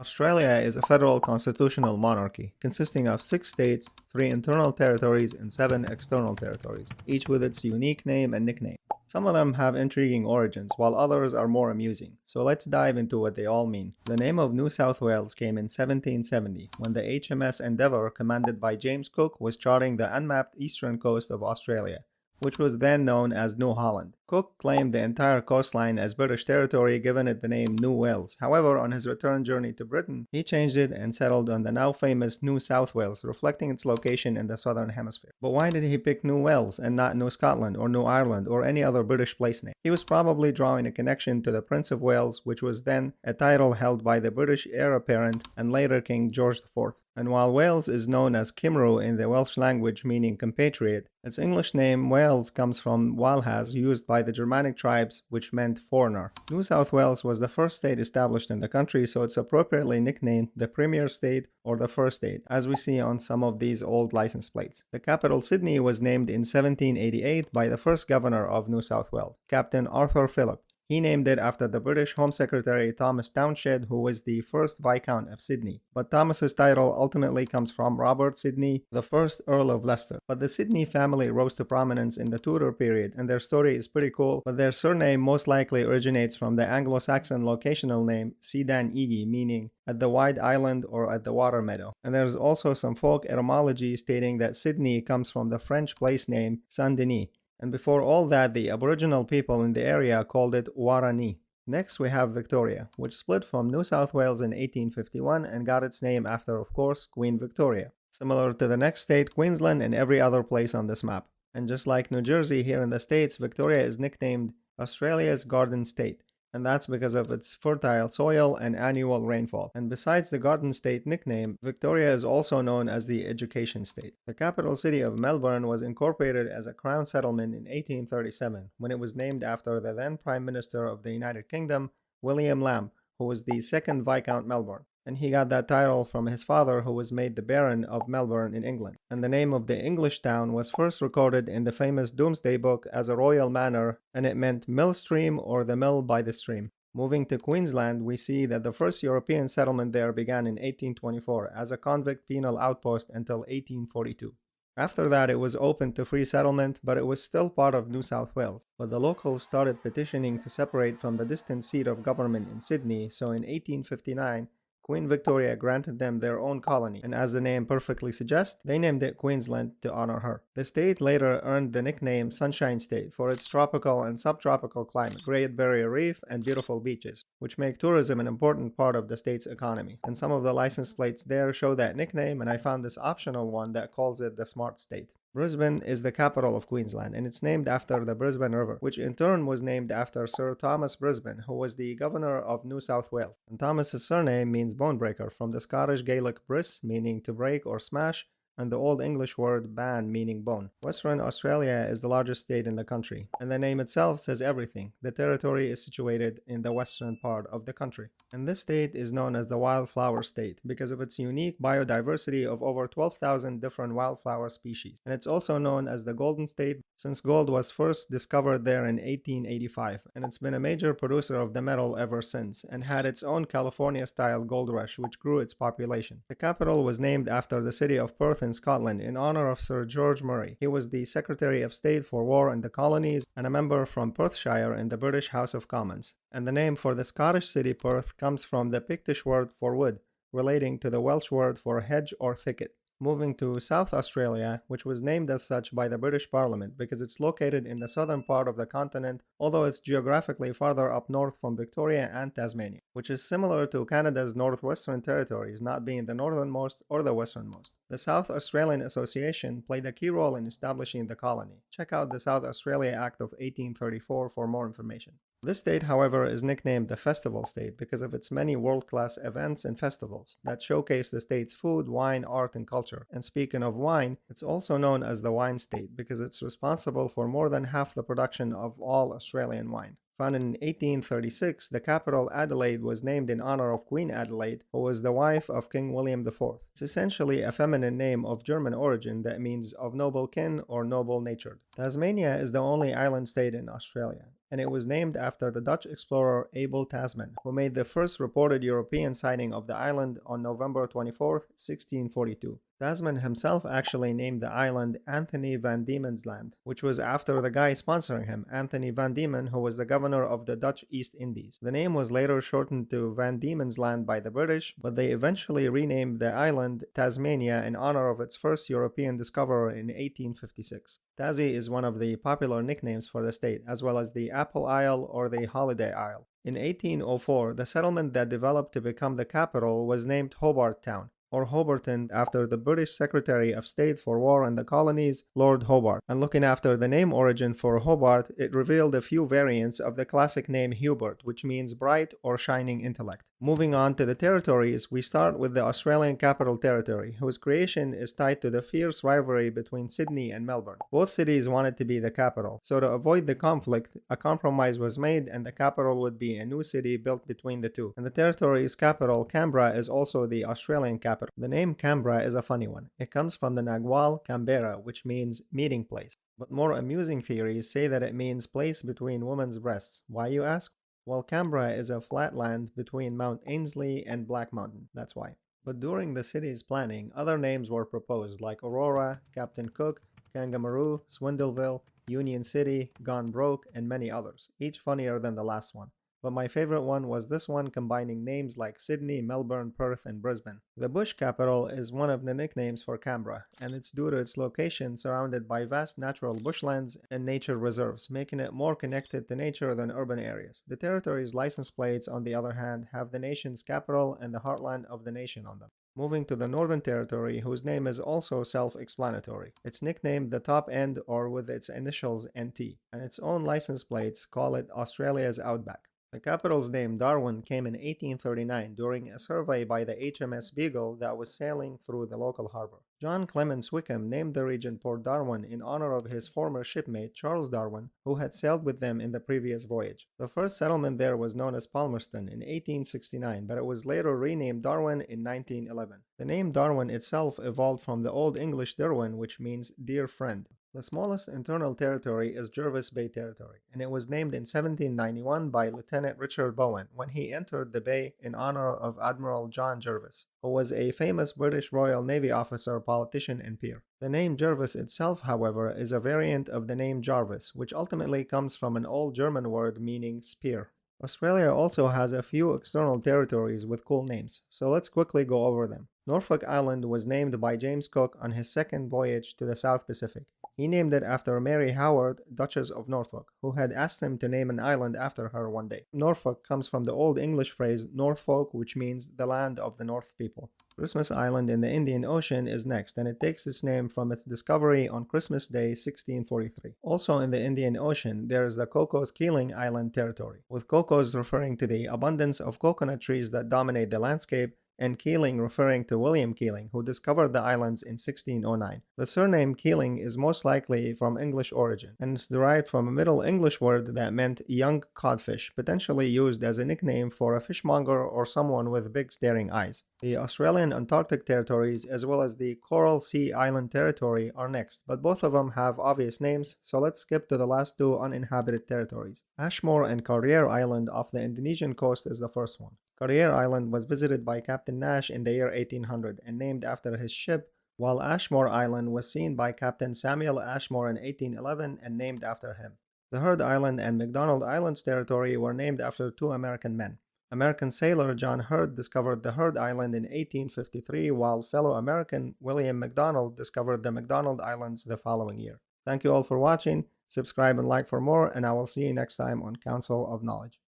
Australia is a federal constitutional monarchy consisting of 6 states, 3 internal territories, and 7 external territories, each with its unique name and nickname. Some of them have intriguing origins, while others are more amusing. So let's dive into what they all mean. The name of New South Wales came in 1770, when the HMS Endeavour, commanded by James Cook, was charting the unmapped eastern coast of Australia, which was then known as New Holland. Cook claimed the entire coastline as British territory, giving it the name New Wales. However, on his return journey to Britain, he changed it and settled on the now famous New South Wales, reflecting its location in the southern hemisphere. But why did he pick New Wales and not New Scotland or New Ireland or any other British place name? He was probably drawing a connection to the Prince of Wales, which was then a title held by the British heir apparent and later King George IV. And while Wales is known as Cymru in the Welsh language, meaning compatriot, its English name Wales comes from Walhaz, used by the Germanic tribes, which meant foreigner. New South Wales was the first state established in the country, so it's appropriately nicknamed the Premier State or the First State, as we see on some of these old license plates. The capital, Sydney, was named in 1788 by the first governor of New South Wales, Captain Arthur Phillip. He named it after the British Home Secretary Thomas Townshend, who was the first Viscount of Sydney. But Thomas's title ultimately comes from Robert Sidney, the first Earl of Leicester. But the Sidney family rose to prominence in the Tudor period, and their story is pretty cool, but their surname most likely originates from the Anglo-Saxon locational name Sidan Igi, meaning at the wide island or at the water meadow. And there's also some folk etymology stating that Sydney comes from the French place name Saint-Denis. And before all that, the Aboriginal people in the area called it Warani. Next we have Victoria, which split from New South Wales in 1851 and got its name after, of course, Queen Victoria. Similar to the next state, Queensland, and every other place on this map. And just like New Jersey here in the States, Victoria is nicknamed Australia's Garden State. And that's because of its fertile soil and annual rainfall. And besides the Garden State nickname, Victoria is also known as the Education State. The capital city of Melbourne was incorporated as a crown settlement in 1837, when it was named after the then Prime Minister of the United Kingdom, William Lamb, who was the second Viscount Melbourne. And he got that title from his father, who was made the Baron of Melbourne in England. And the name of the English town was first recorded in the famous Domesday Book as a royal manor, and it meant mill stream or the mill by the stream. Moving to Queensland, we see that the first European settlement there began in 1824 as a convict penal outpost until 1842. After that, it was open to free settlement, but it was still part of New South Wales. But the locals started petitioning to separate from the distant seat of government in Sydney, so in 1859, Queen Victoria granted them their own colony, and as the name perfectly suggests, they named it Queensland to honor her. The state later earned the nickname Sunshine State for its tropical and subtropical climate, Great Barrier Reef, and beautiful beaches, which make tourism an important part of the state's economy. And some of the license plates there show that nickname, and I found this optional one that calls it the Smart State. Brisbane is the capital of Queensland, and it's named after the Brisbane River, which in turn was named after Sir Thomas Brisbane, who was the governor of New South Wales. And Thomas's surname means bonebreaker, from the Scottish Gaelic bris, meaning to break or smash, and the Old English word ban, meaning bone. Western Australia is the largest state in the country, and the name itself says everything. The territory is situated in the western part of the country. And this state is known as the Wildflower State because of its unique biodiversity of over 12,000 different wildflower species. And it's also known as the Golden State since gold was first discovered there in 1885, and it's been a major producer of the metal ever since, and had its own California-style gold rush which grew its population. The capital was named after the city of Perth in Scotland in honor of Sir George Murray. He was the Secretary of State for War and the Colonies and a member from Perthshire in the British House of Commons. And the name for the Scottish city Perth comes from the Pictish word for wood, relating to the Welsh word for hedge or thicket. Moving to South Australia, which was named as such by the British Parliament because it's located in the southern part of the continent, although it's geographically farther up north from Victoria and Tasmania, which is similar to Canada's Northwestern Territories not being the northernmost or the westernmost. The South Australian Association played a key role in establishing the colony. Check out the South Australia Act of 1834 for more information. This state, however, is nicknamed the Festival State because of its many world-class events and festivals that showcase the state's food, wine, art, and culture. And speaking of wine, it's also known as the Wine State because it's responsible for more than half the production of all Australian wine. Founded in 1836, the capital Adelaide was named in honor of Queen Adelaide, who was the wife of King William IV. It's essentially a feminine name of German origin that means of noble kin or noble natured. Tasmania is the only island state in Australia. and it was named after the Dutch explorer Abel Tasman, who made the first reported European sighting of the island on November 24, 1642. Tasman himself actually named the island Anthony van Diemen's Land, which was after the guy sponsoring him, Anthony van Diemen, who was the governor of the Dutch East Indies. The name was later shortened to Van Diemen's Land by the British, but they eventually renamed the island Tasmania in honor of its first European discoverer in 1856. Tassie is one of the popular nicknames for the state, as well as the Apple Isle or the Holiday Isle. In 1804, the settlement that developed to become the capital was named Hobart Town, or Hobarton, after the British Secretary of State for War and the Colonies, Lord Hobart. And looking after the name origin for Hobart, it revealed a few variants of the classic name Hubert, which means bright or shining intellect. Moving on to the territories, we start with the Australian Capital Territory, whose creation is tied to the fierce rivalry between Sydney and Melbourne. Both cities wanted to be the capital, so to avoid the conflict, a compromise was made and the capital would be a new city built between the two. And the territory's capital, Canberra, is also the Australian capital. The name Canberra is a funny one. It comes from the Nagual Canberra, which means meeting place. But more amusing theories say that it means place between women's breasts. Why, you ask? Well, Canberra is a flat land between Mount Ainslie and Black Mountain, that's why. But during the city's planning, other names were proposed like Aurora, Captain Cook, Kangaroo, Swindleville, Union City, Gone Broke, and many others, each funnier than the last one. But my favorite one was this one, combining names like Sydney, Melbourne, Perth, and Brisbane. The bush capital is one of the nicknames for Canberra, and it's due to its location surrounded by vast natural bushlands and nature reserves, making it more connected to nature than urban areas. The territory's license plates, on the other hand, have the nation's capital and the heartland of the nation on them. Moving to the Northern Territory, whose name is also self-explanatory. It's nicknamed the Top End, or with its initials NT, and its own license plates call it Australia's Outback. The capital's name, Darwin, came in 1839 during a survey by the HMS Beagle that was sailing through the local harbor. John Clements Wickham named the region Port Darwin in honor of his former shipmate Charles Darwin, who had sailed with them in the previous voyage. The first settlement there was known as Palmerston in 1869, but it was later renamed Darwin in 1911. The name Darwin itself evolved from the Old English Derwin, which means dear friend. The smallest internal territory is Jervis Bay Territory, and it was named in 1791 by Lieutenant Richard Bowen when he entered the bay in honor of Admiral John Jervis, who was a famous British Royal Navy officer, politician, and peer. The name Jervis itself, however, is a variant of the name Jarvis, which ultimately comes from an old German word meaning spear. Australia also has a few external territories with cool names, so let's quickly go over them. Norfolk Island was named by James Cook on his second voyage to the South Pacific. He named it after Mary Howard, Duchess of Norfolk, who had asked him to name an island after her one day. Norfolk comes from the Old English phrase Norfolk, which means the land of the North people. Christmas Island in the Indian Ocean is next, and it takes its name from its discovery on Christmas Day 1643. Also in the Indian Ocean, there is the Cocos Keeling Island Territory, with Cocos referring to the abundance of coconut trees that dominate the landscape, and Keeling referring to William Keeling, who discovered the islands in 1609. The surname Keeling is most likely from English origin, and it's derived from a Middle English word that meant young codfish, potentially used as a nickname for a fishmonger or someone with big staring eyes. The Australian Antarctic territories, as well as the Coral Sea Island Territory, are next, but both of them have obvious names, so let's skip to the last two uninhabited territories. Ashmore and Carrier Island off the Indonesian coast is the first one. Carrier Island was visited by Captain Nash in the year 1800 and named after his ship, while Ashmore Island was seen by Captain Samuel Ashmore in 1811 and named after him. The Heard Island and McDonald Islands Territory were named after two American men. American sailor John Heard discovered the Heard Island in 1853, while fellow American William McDonald discovered the McDonald Islands the following year. Thank you all for watching. Subscribe and like for more, and I will see you next time on Council of Knowledge.